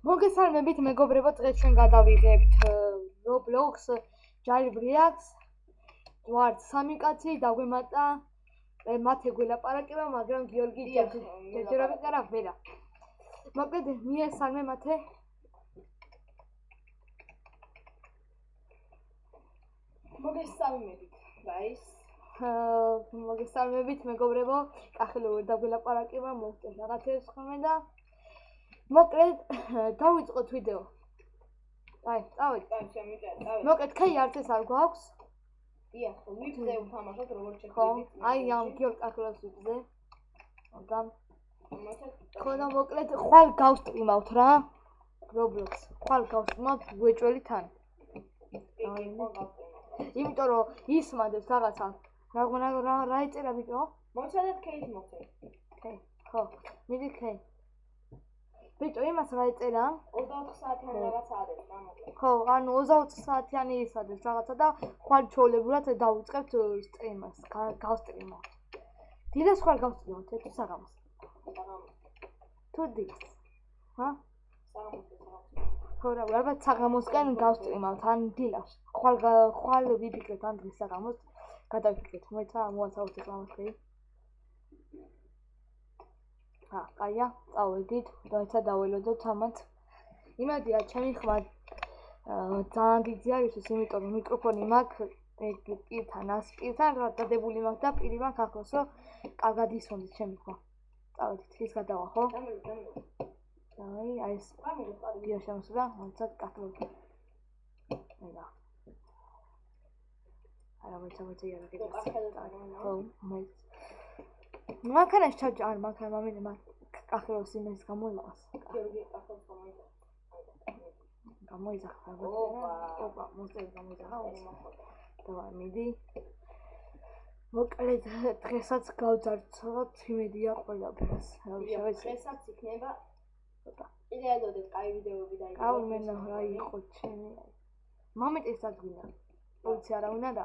მოგესალმებით მეგობრებო, დღეს ჩვენ გადავიღებთ Roblox ჯაილბრიაკს. ვართ სამი კაცი, დაგვემატა მათე გველაპარაკება, მაგრამ გიორგი ჯერჯერობით არა ვერა. მოკლედ მიესალმე მათე. მოგესალმებით, guys. მოგესალმებით მეგობრებო, კახელო ვერ დაგველაპარაკება, მოვწერ რაღაცებს ხოლმე და მოკლედ დავიწყოთ ვიდეო. აი, წავედი. მოკლედ ქეი არც ეს არ გვაქვს. დიახ, ვიბზე ვთამაშოთ როგორც შეგვიძლია. აი, ამ გიორგ კახელოს ვიბზე. მაგრამ ხო და მოკლედ ხვალ გავსტრიმავთ რა. Roblox. ხვალ გავსტრიმავთ გვეჭველი თან. იმიტომ რომ ისმადებს რაღაცა. რა ეწერა ბიჭო? მოჩადეთ ქეის მოხდე. ქეი, ხო. მიდი ქეი. ბიჭო, იმას რა ეწერა? 24 საათიან რაღაცა არის, გამოკლე. ხო, ანუ 24 საათიანი ის არის რაღაცა და ხვალ ჩვეულებურად დავიწყებთ სტრიმას, გავსტრიმავთ. დილას ხვალ გავსტრიმავთ, თუ საღამოს? საღამოს. თუ დილას? ჰა? საღამოს. ხო რა, ალბათ საღამოსკენ გავსტრიმავთ, ან დილას. ხვალ ვიფიქრეთ ან დღეს საღამოს გადავიფიქრეთ, მოათავოთ რამოთქი. კაია, წავედით, დაიცა დაველოდოთ ამათ. იმედია, ჩემი ხმა ძალიან დიდი არის, იმიტომ რომ მიკროფონი მაქვს, პირთან რა დადებული მაქვს და პირი მაქვს ახლოს, რომ კარგად ისმოდით ჩემი ხმა. წავედით, ის გადავა, ხო? აი, ეს ვიდეო შემოსულა, მოიცა კახელო. აია. არა, მოიცა იარა კიდე. ხო, მოიცა. მანქანაში ჩავჭა, არ მანქანა მამინე კახელოს იმის გამოიყოს. გიორგი კახელოს გამოიძახა. ოპა, მოსწევი გამოიძახა. დავარ მიდი. მოკლედ დღესაც გავძარცვოთ იმედია ყველაფერს. დღესაც იქნება იდეალურად კაი ვიდეოები და აუმენა რა იყო ჩემი. მომენტის ადგილა. პოლიცია არა უნდა და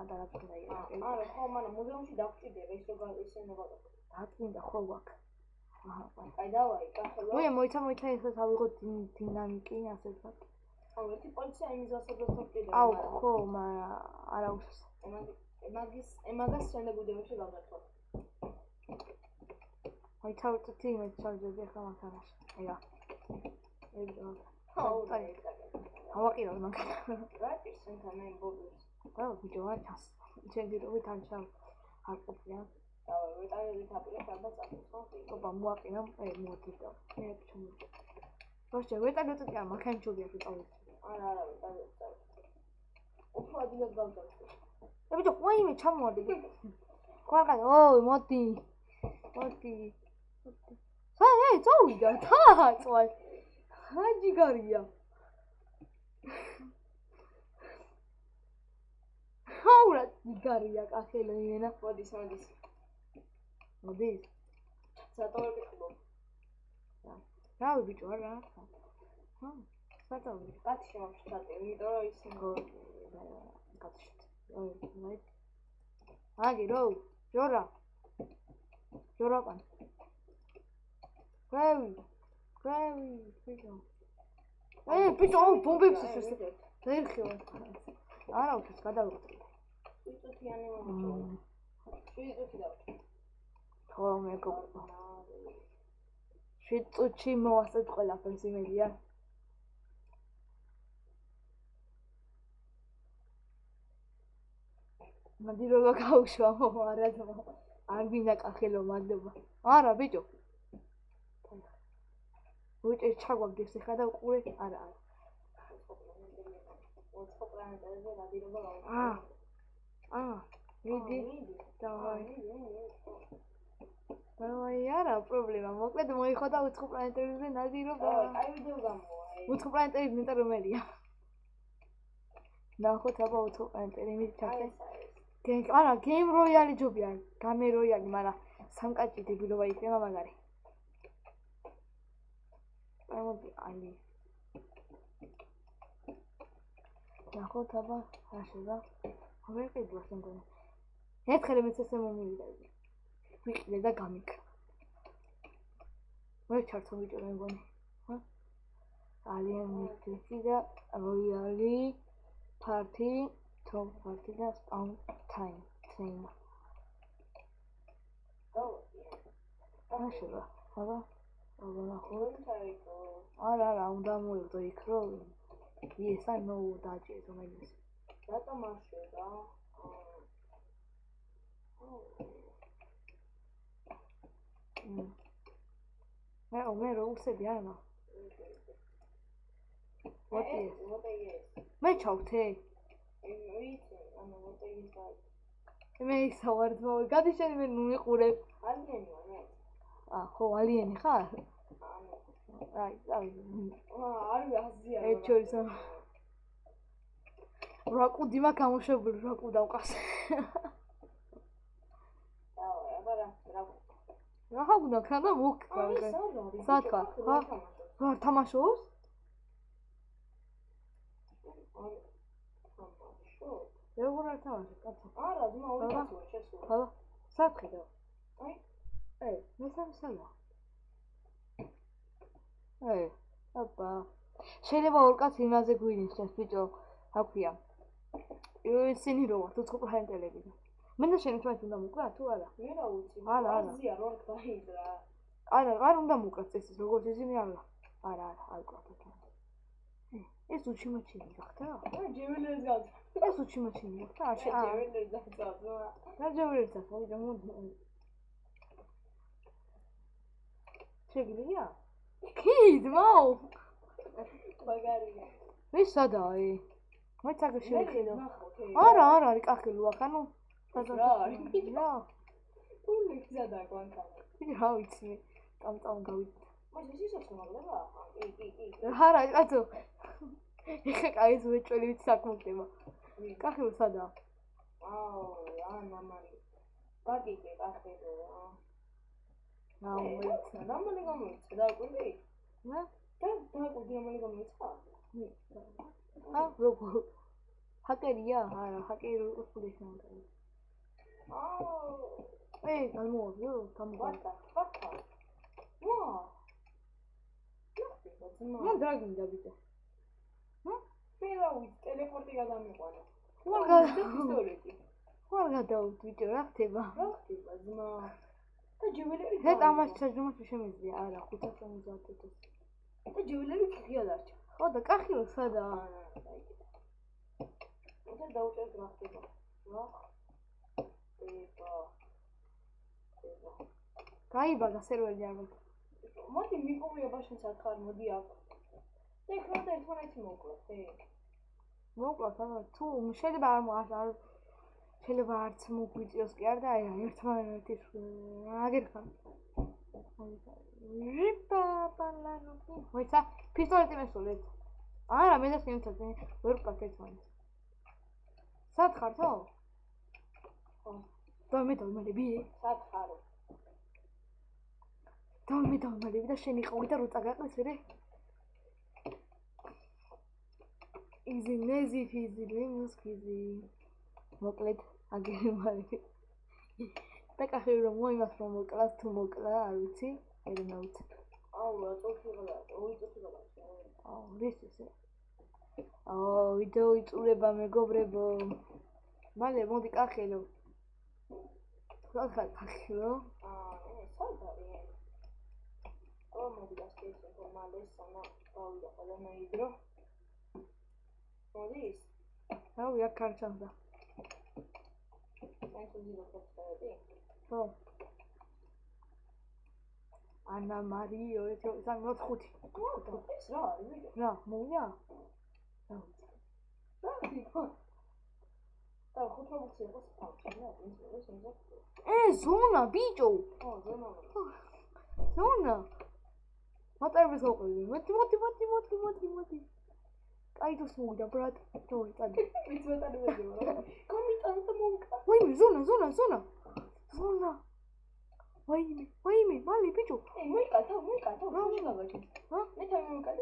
და რა თქმა უნდა. არა, ხო, მაგრამ მუზეუმში დავჭირდება ის როგორ ისენება. დაწინდა ხო ვაკ. აი დავაი, კახელო. მოიცა ეს ავიღოთ დინამიკი, ასე ვთქვათ. აუ, ერთი პოლიცია იმიზასაც დავჭირდება. აუ, ხო, მაგრამ არა უშავს. ემაგას შემდეგ ვიდეოში გავდარწმუნდ. მოიცა ვწითი იმით ჩავჯერდი ახლა მანქანაში. აია. აუ, ავაყირავ მანქანა. რა ისენთან მეგობრებს. რა ვიდეო არ ჩას. შეგიროვით ან ჩავ. არ ყოფია. დავაი, ვეტარებით აპირებ ალბათ წაფუხო. ოპა, მოაყირავ, მოაყირავ. მე ჩუმი. ვაშე, ვეტარებით არ მანქანა ჩობია წავედი. არა, ვეტარებით. უფრო ადვილად გავდარწმუნდ. ბიჭო, ვაიმე ჩამოვარდი. ყველგან, ოი, მოდი. აი, წავიდა, წავ. ჰაჯიგარია. ხაურა ჯიგარია კახელო იმენა. მოდის. მოდის. სატოვები ხბო. რა ბიჭო, არა. ჰა, სატოვები. კაცი შემოშტატე, იმიტომ რომ ისინი კაცი. ოი, აგი რო, ჯორა პან. გრევი, ბიჭო. ბიჭო, ბომბებს ისე. დაიხიო. არა, უცებ გადავიღე. ვიწუთიანი მომწონდა. ვიწუთი დავჭი. ხო, მეგობრო. 7 წუთში მოვასწრეთ ყველაფერს იმედია. მადი როგორ გავუშვა, არა და არ მინდა კახელო მადლობა. არა, ბიჭო. ვიჭე ჩაგვაგდეს ახლა და უყურე. არა. მიდი. დავაი, არა პრობლემა. მოკლედ მოიხოდა უცხო პლანეტებზე ნადირობა. აი ვიდეო გამოვა. უცხო პლანეტების მეტად რომელია? ნახოთ აბა უცხო პლანეტები მიჩახე. არა, გეიმ როიალი ჯობია, გამე როიალი, მაგრამ სამკაჭი დებილობა იქნება მაგარი. აი. ნახოთ აბა, რა შედა? ვერ ყიდვას მგონი. ერთხელ მეცესე მომივიდა. ვიყიდე და გამიქ. ვერ ჩართო ბიჭო მე მგონი. ალიანეტი და როიალი ფარტი თომ ფარტი და სპაუნ ტაიმ აშება აბა ნახოთ არა უნდა მოვიდო იქ რომ ესა ნო დაჭერს რომელიც დატამაშე რა მე რო უსები არა what is მე ჩავთე მე ისავართ მოიგადი შენ მე მიყურებ ხო ალიანი ხარ აი არის აზია ეჩორის რაკუდი მაქვს გამოშვებული რაკუ დავყავს რა ხაგუნა ქანა მოკ სათხა ხა რა თამაშობს როგორ არ თამაშობ კაცო არა ძმა ორი კაცო შესულ ხო სათხე და მე სამსალა აბა შეიძლება ორ კაც იმაზე გვინიშნოს ბიჭო აქვია ისინი რო ვართ უცხოპლანეტელები მე და შენ თვითონ უნდა მოკლა თუ არა მე რა ვიცი არა აზია რო გაიძრა არ უნდა მოკლა წესის როგორც ისინი არა არ კვათა ეს უჩიმოჩინი გახდა ჯეველერს გავწა ეს უჩიმოჩინი გახდა ჯეველერს გავწა რა ჯეველერს გავწა შეგიძლია კი ძმაო მაგარია ეს სადაა მე წაგე შევხედო არა არის კახილო აქ ანუ რა არის რა თუნი ზადა კვანტა რა ვიცი წამწამ გავიწ მას ისიც მაგალია კი არა კაცო ეხა კაის ვეჭველი ვიცი საკმოხდება კახილო სადაა აუ რა მამალი ბაგიკე კახილო მოიცა ნამალი გამოიცა და კვირდი და კვირდი ნამალი გამოიცა როგორ ჰაკერია არა ჰაკერი უყურეს ნამდვილად გამოვიდა ვატა ვა მან დაგინდა ბიჭო ფერავი ტელეპორტი გადამიყვანა ხوار გადავთ ბიჭო რა ხდება ძმა და ჯეველერი და თამაშს შემიძლია არა 550 და ჯეველერი ხია დარჩა ხო და კახილო სადაა და დაუჭერთ რა ხდება რა გაიბაგა სერვერი არ მოხდა მოდი მიყურია ბაშენ სათხარ მოდი აქ და ეხლა და ერთმანეთი მოკლათ მოკლათ არა თუ შეიძლება არ შეიძლება არც მოგვიწიოს კი არ და აი ერთმანეთი აგერ ხარ მოიცა პისტოლეტი მესულეთ არა მე და შენთან ვერ ვკართ ერთმანეთს სათხართო და მე დავმალები სათხარო დავმალები და შენ იყავი და რო წაგაყეს ვერე იზი ნეზი ფიზი ლემოს ფიზი მოკლედ აგერი მალე და კახი რომ მოიმას რომ მოკლას თუ მოკლა არ ვიცი არ ნაუც აუ რა წოხილა ორი წოხილა აუ რისის ვიდეო იწურება მეგობრებო მალე მოდი კახელო კახელო სადაა მოდი გასწრებს მალე სანა გავიდა ყველანაირი დრო მოდის აუ აქ არ ჩანდა ხო ანა მარიო ეს სამოთხუთი ეს რა არის რა მოვიდა რა ხო და ხუთმოხი იყო სპორტია ზონა ბიჭო ხო ზონა მოწერებს ოყოლი მოდი აი დოს მოვიდა ბრატ თოი წადი ის მეტად კომიტანტ მონკა ვაიმე ზონა ვაიმე მალე ბიჭო მოიკათა რა გაგაჩი მე თავი მოიკადი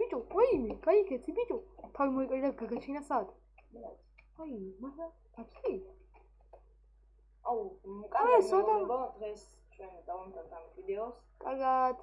ბიჭო ვაიმე გაიქეცი ბიჭო თავი მოიკადი და გაგაჩინა სად ვაიმე მასა აცი აუ კარგად დღეს ჩვენ დავამთავრეთ ამ ვიდეოს კარგად